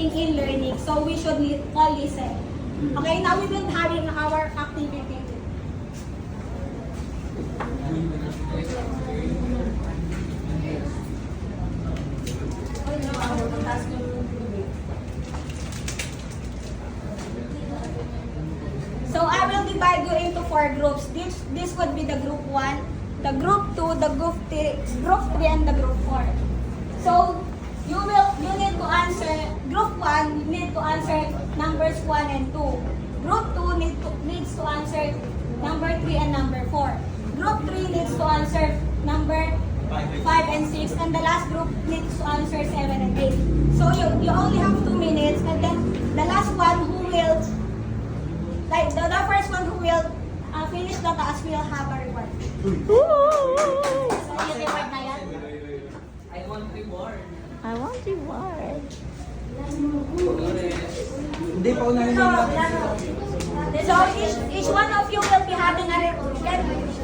speaking in learning. So we should all listen. Okay, now we will having our activity. So I will divide you into 4 groups. This would be the group 1, the group 2, the group 3, and the group 4. So you need to answer group 1 need to answer numbers 1 and 2. Group 2 needs to answer number 3 and number 4. Group 3 needs to answer number 5 and 6, and the last group needs to answer 7 and 8. So you only have 2 minutes, and then the last one who will, like the first one who will finish the task will have a reward. So yung reward na yan. I want reward. I want reward. Hindi pa unahin So, yung so each one of you will be having a reward.